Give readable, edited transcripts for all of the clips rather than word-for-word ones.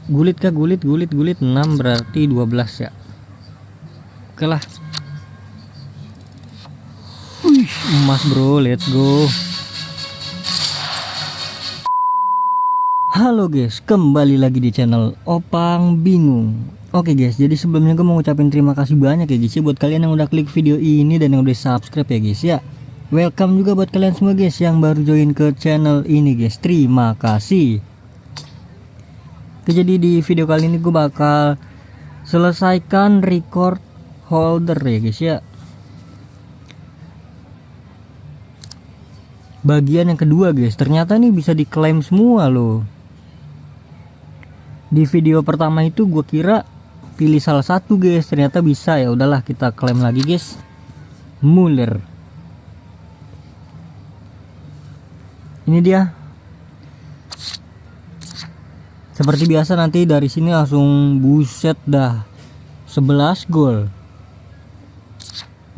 Gulit kah? Gulit 6 berarti 12 ya. Oke lah. Emas bro, let's go. Halo guys, kembali lagi di channel Opang Bingung. Oke guys, jadi sebelumnya gue mau ngucapin terima kasih banyak ya guys ya buat kalian yang udah klik video ini dan yang udah subscribe ya guys ya. Welcome juga buat kalian semua guys yang baru join ke channel ini guys. Terima kasih. Oke, jadi di video kali ini gue bakal selesaikan record holder ya guys ya. Bagian yang kedua guys, ternyata nih bisa diklaim semua loh. Di video pertama itu gue kira pilih salah satu guys, ternyata bisa. Ya udahlah, kita klaim lagi guys. Muller. Ini dia. Seperti biasa nanti dari sini langsung buset dah 11 gol.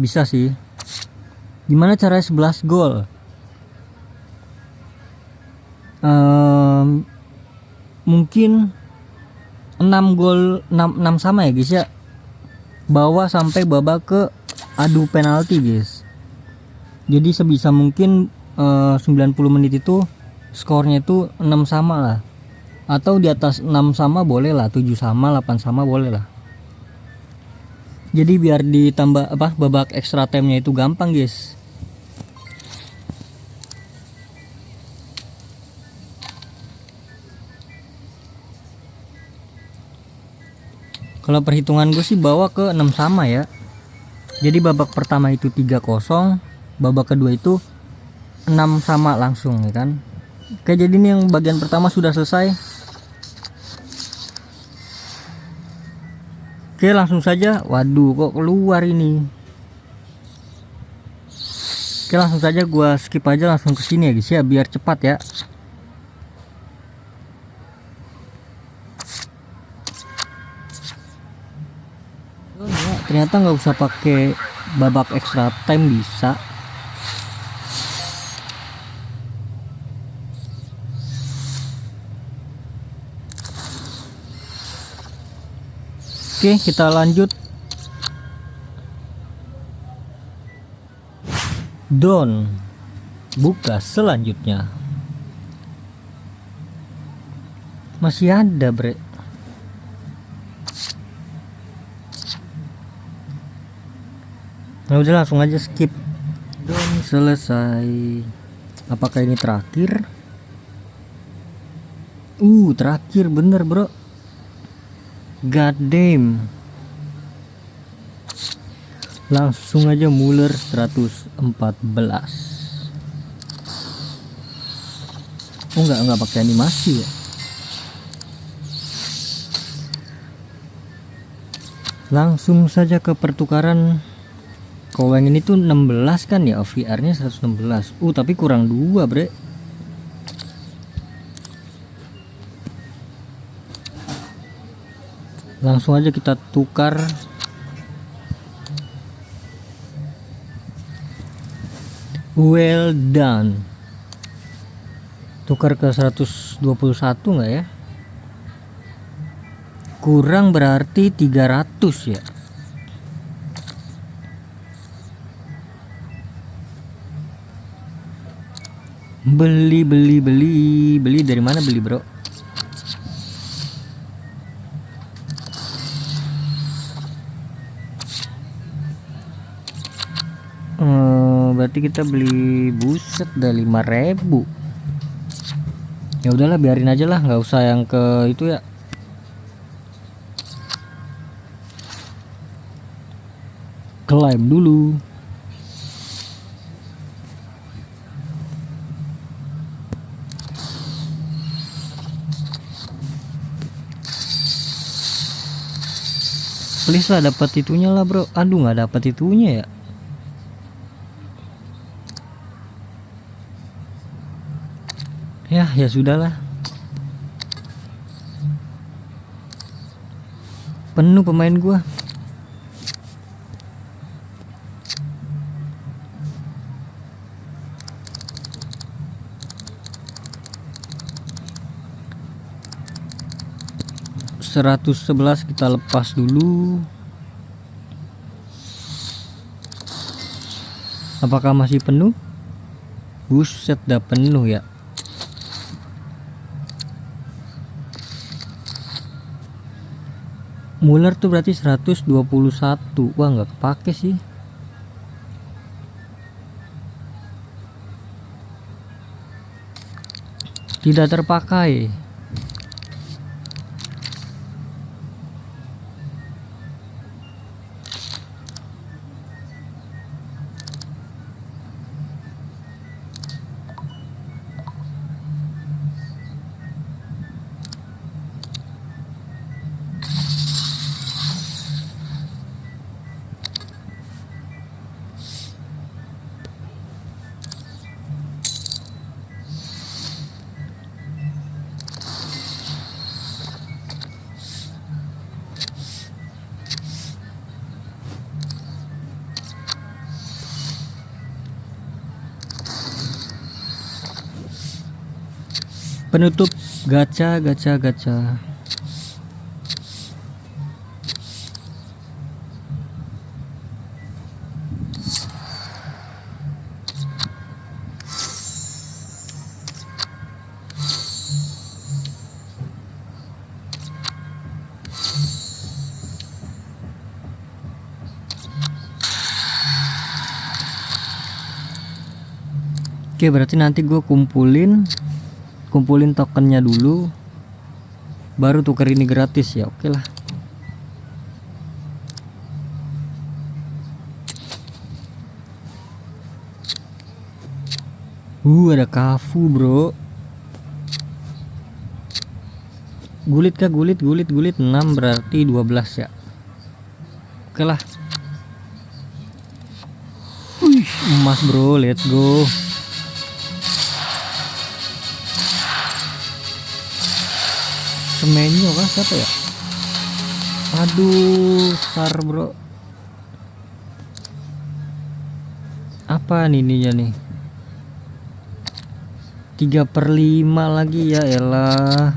Bisa sih. Gimana caranya 11 gol? Mungkin 6 gol 6 sama ya guys ya. Bawa sampai babak ke adu penalti guys. Jadi sebisa mungkin 90 menit itu skornya itu 6 sama lah. Atau di atas 6 sama boleh lah, 7 sama, 8 sama boleh lah. Jadi biar ditambah babak extra time-nya itu gampang guys. Kalau perhitungan gue sih bawa ke 6 sama ya. Jadi babak pertama itu 3-0, babak kedua itu 6 sama langsung ya kan. Oke, jadi ini yang bagian pertama sudah selesai. Oke, langsung saja. Waduh, kok keluar ini. Oke, langsung saja gua skip aja langsung ke sini ya guys ya, biar cepat ya. Ternyata nggak usah pakai babak extra time, bisa. Oke, kita lanjut. Don. Buka selanjutnya. Masih ada, bre. Nah, udah langsung aja skip. Don selesai. Apakah ini terakhir? Terakhir bener, bro. God damn. Langsung aja Muller 114. Enggak pakai animasi ya. Langsung saja ke pertukaran. Kalau yang ini tuh 16 kan ya, OVR nya 116. Tapi kurang 2 bre. Langsung aja kita tukar. Well done. Tukar ke 121 enggak ya? Kurang berarti 300 ya. Beli dari mana beli, bro? Berarti kita beli buset dah 5.000. Ya udahlah, biarin aja lah, nggak usah yang ke itu ya. Klaim dulu. Please lah dapat itunya lah, bro. Aduh, nggak dapat itunya ya. Ya sudahlah. Penuh pemain gua. 111 kita lepas dulu. Apakah masih penuh? Buset, dah penuh ya. Muller tuh berarti 121. Wah, nggak kepake sih. Tidak terpakai. Penutup gacha. Oke, berarti nanti gue kumpulin tokennya dulu, baru tuker ini gratis ya. Oke lah. Ada Kafu bro. Gulit kah? Gulit 6 berarti 12 ya. Oke lah. Emas bro, let's go. Semenyo kah? Siapa ya? Aduh, sar bro. Apa nih ininya nih? 3/5 lagi ya elah.